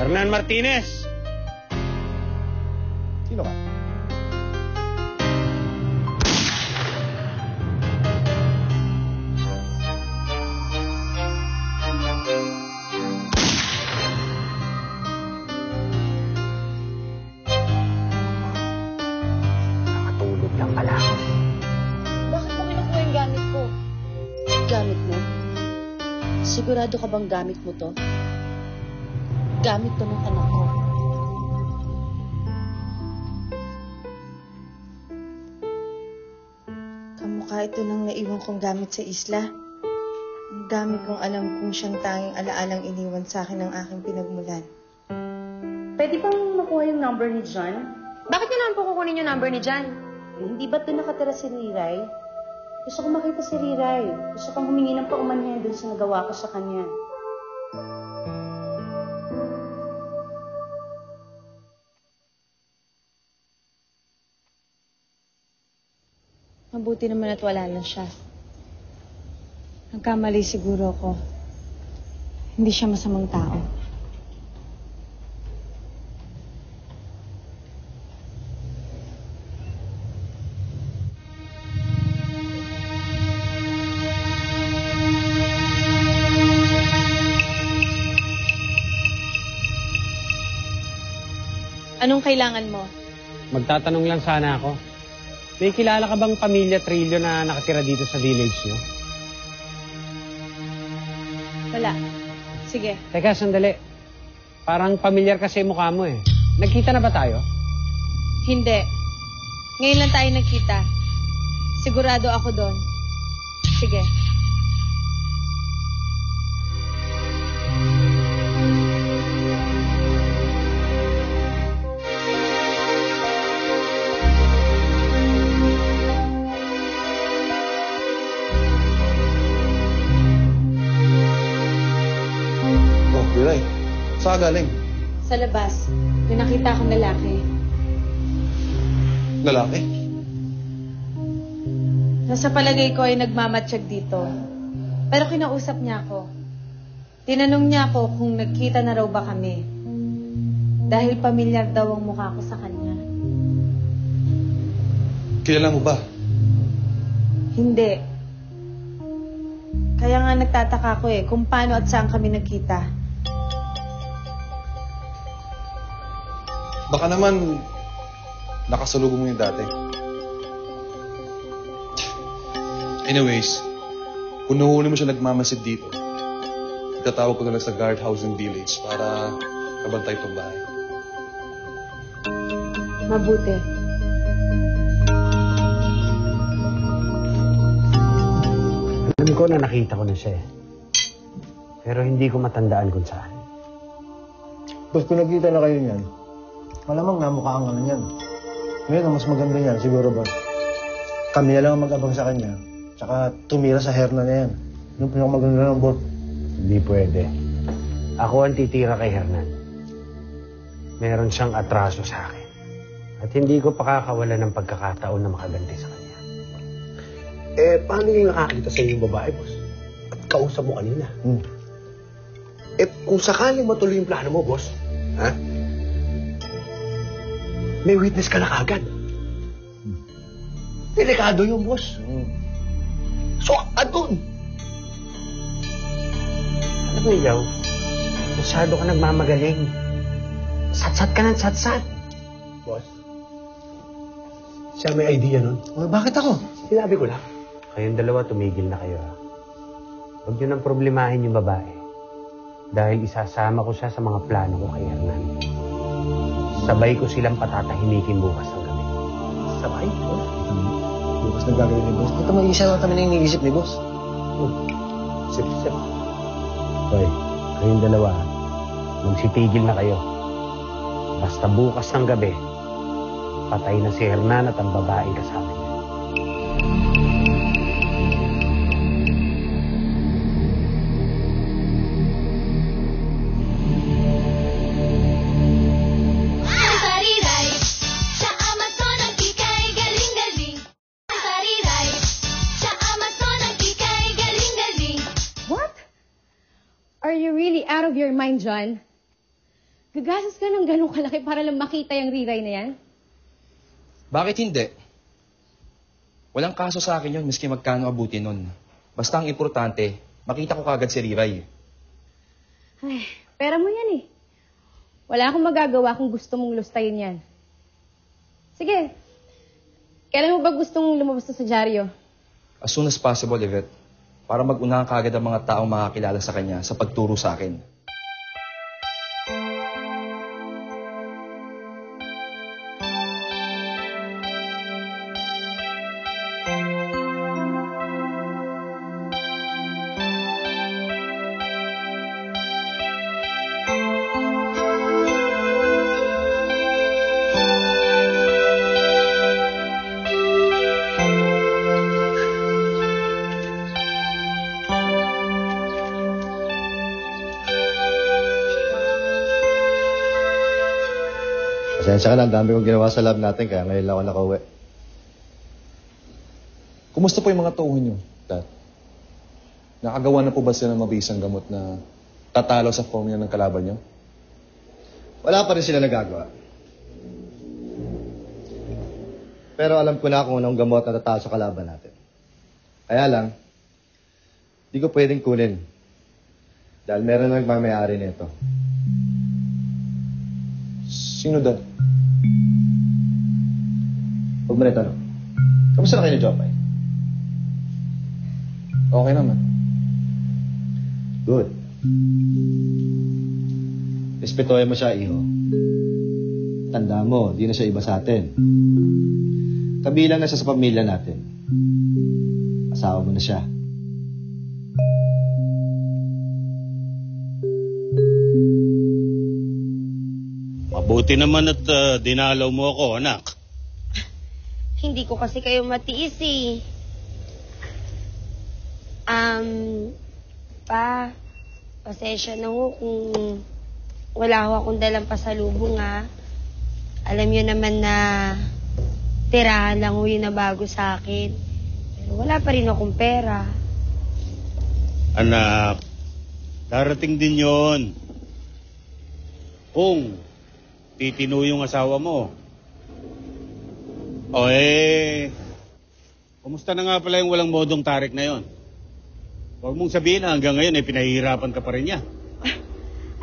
Hernan Martinez! Sino ka? Nakatulog lang pala ako. Bakit mo kinukuha yung gamit ko? Gamit mo? Sigurado ka bang gamit mo to? Gamit to ng anak ko. Kamukha ito ng naiwan kong gamit sa isla. Ang gamit kong alam kong siyang tanging alaalang iniwan sa akin ng aking pinagmulan. Pwede bang makuha yung number ni John? Bakit niyo naman po kukunin yung number ni John? Hindi ba doon nakatira si Riray? Gusto ko makita si Riray. Gusto kong humingi ng paumanhin doon sa nagawa ko sa kanya. Mabuti naman at wala na siya. Nagkamali siguro ako. Hindi siya masamang tao. Anong kailangan mo? Magtatanong lang sana ako. May kilala ka bang pamilya Trillo na nakatira dito sa village nyo? Wala. Sige. Teka, sandali. Parang pamilyar kasi mukha mo eh. Nagkita na ba tayo? Hindi. Ngayon lang tayo nagkita. Sigurado ako doon. Sige. Riray, saan ka galing? Sa labas, may nakita akong lalaki. Lalaki? Nasa palagay ko ay nagmamatsyag dito. Pero kinausap niya ako. Tinanong niya ako kung nagkita na raw ba kami. Dahil pamilyar daw ang mukha ko sa kanya. Kilala mo ba? Hindi. Kaya nga nagtataka ko kung paano at saan kami nagkita. Baka naman nakasalubong mo yung dati. Anyways, kung nahuli mo siya nagmamasid dito, itatawag ko na lang sa guardhouse ng village para kabantay itong bahay. Mabuti. Alam ko na nakita ko na siya eh. Pero hindi ko matandaan kung saan. Tapos pinagkita na kayo niyan. Malamang namukha ang ano niyan. Ngayon, ang mas maganda niyan, siguro ba? Kami na lang ang mag-abang sa kanya. Tsaka tumira sa herna na yan. Yung pinakamaganda ng boat. Hindi pwede. Ako ang titira kay Hernan. Meron siyang atraso sa akin. At hindi ko pakakawala ng pagkakataon na makaganti sa kanya. Eh, paano yung nakakita sa yung babae, boss? At kausap mo kanina. Eh, kung sakaling matuloy yung plano mo, boss, ha? May witness ka na kagad. Delikado yung boss. So, andun. Alam mo, ikaw, masyado ka nagmamagaling. Satsat ka ng satsat. Boss, siya may idea nun. Oh, bakit ako? Sinabi ko lang. Kayong dalawa, tumigil na kayo, ha? Huwag niyo nang problemahin yung babae. Dahil isasama ko siya sa mga plano ko kay Hernan. Sabay ko silang patatahimikin bukas ng gabi. Sabay, boss? Bukas na gagawin ni boss. Ito may isa lang kami na iniisip ni boss. Sip. Hoy, kayong dalawa, magsitigil na kayo. Basta bukas ng gabi, patay na si Hernan at ang babaeng kasama niya. Are you really out of your mind, John? Gagastos ka ng ganun kalaki para lang makita yung riray na yan? Bakit hindi? Walang kaso sa akin yun, miski magkano abuti nun. Basta ang importante, makita ko kagad si Riray. Ay, pera mo yan eh. Wala akong magagawa kung gusto mong lustayin yan. Sige. Kailan mo ba gustong lumabas to sa dyaryo? As soon as possible, Yvette. Para mag-unahan kagad ang mga taong makakilala sa kanya sa pagturo sa akin. Pasensya ka na, ang dami kong ginawa sa lab natin, kaya ngayon lang ako nakauwi. Kumusta po yung mga tauhan niyo, Dad? Nakagawa na po ba sila ng mabisang gamot na tatalo sa formula ng kalaban niyo? Wala pa rin sila nagagawa. Pero alam ko na kung anong gamot na tatalo sa kalaban natin. Kaya lang, di ko pwedeng kunin. Dahil meron na nagmamayari nito. Sino, Dad? Huwag mo na itanong. Kamusta na kayo ni Jopay? Okay naman. Good. Respetuhin mo siya, iho. Tanda mo, di na siya iba sa atin. Kabilang na siya sa pamilya natin. Asawa mo na siya. Mabuti naman at dinalaw mo ako, anak. Hindi ko kasi kayo matiis eh. Pa, pasensya na ho kung wala ho akong dalang pasalubong ha. Alam niyo naman na tirahan lang ho yun na bago sa akin. Pero wala pa rin akong pera. Anak, darating din yon. Kung titino yung asawa mo. O kumusta na nga pala yung walang modong tarik na yon? Huwag mong sabihin na hanggang ngayon pinahihirapan ka pa rin niya.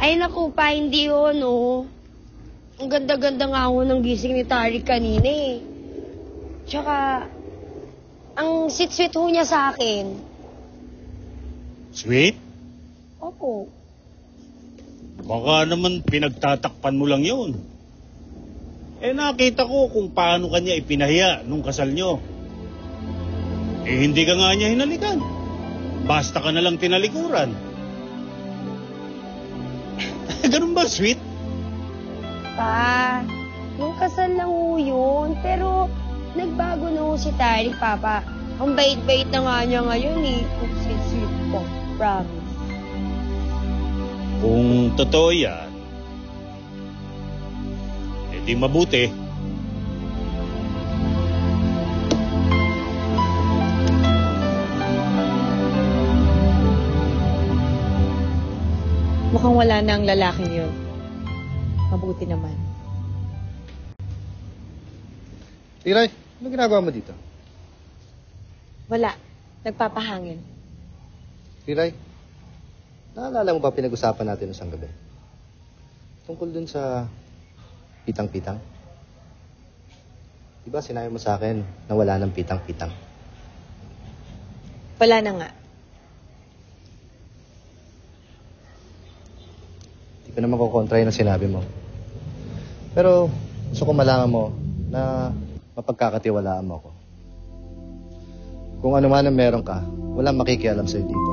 Ay naku pa, hindi ho no. Ang ganda-ganda nga ho ng gising ni Tarik kanina eh. Tsaka, ang sweet-sweet ho niya sa akin. Sweet? Opo. Baka naman pinagtatakpan mo lang yun. Nakita ko kung paano kanya ipinahiya nung kasal nyo. Hindi ka nga niya hinalikan. Basta ka na lang tinalikuran. Ganun ba, sweet? Pa, nung kasal lang ho yun. Pero, nagbago na ho si Tarik, Papa. Ang bait-bait na nga niya ngayon eh. Ang sweet-sweet ko. Promise. Kung totoo yan, di mabuti. Mukhang wala na ang lalaking yun. Mabuti naman. Tiray, ano ginagawa mo dito? Wala. Nagpapahangin. Tiray, naalala mo ba pinag-usapan natin isang gabi? Tungkol dun sa pitang-pitang. Diba sinabi mo sa akin na wala ng pitang-pitang? Wala na nga. Hindi ko naman kukontra yun ang sinabi mo. Pero gusto ko malaman mo na mapagkakatiwalaan mo ako. Kung ano man ang meron ka, walang makikialam sa'yo dito.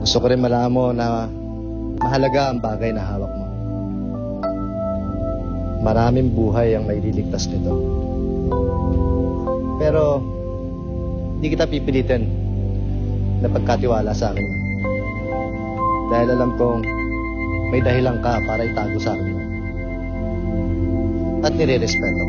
Gusto ko rin malaman mo na mahalaga ang bagay na hawak mo. Maraming buhay ang maililigtas nito. Pero, hindi kita pipilitin na pagkatiwala sa akin. Dahil alam kong may dahilan ka para itago sa akin. At nire-respeto.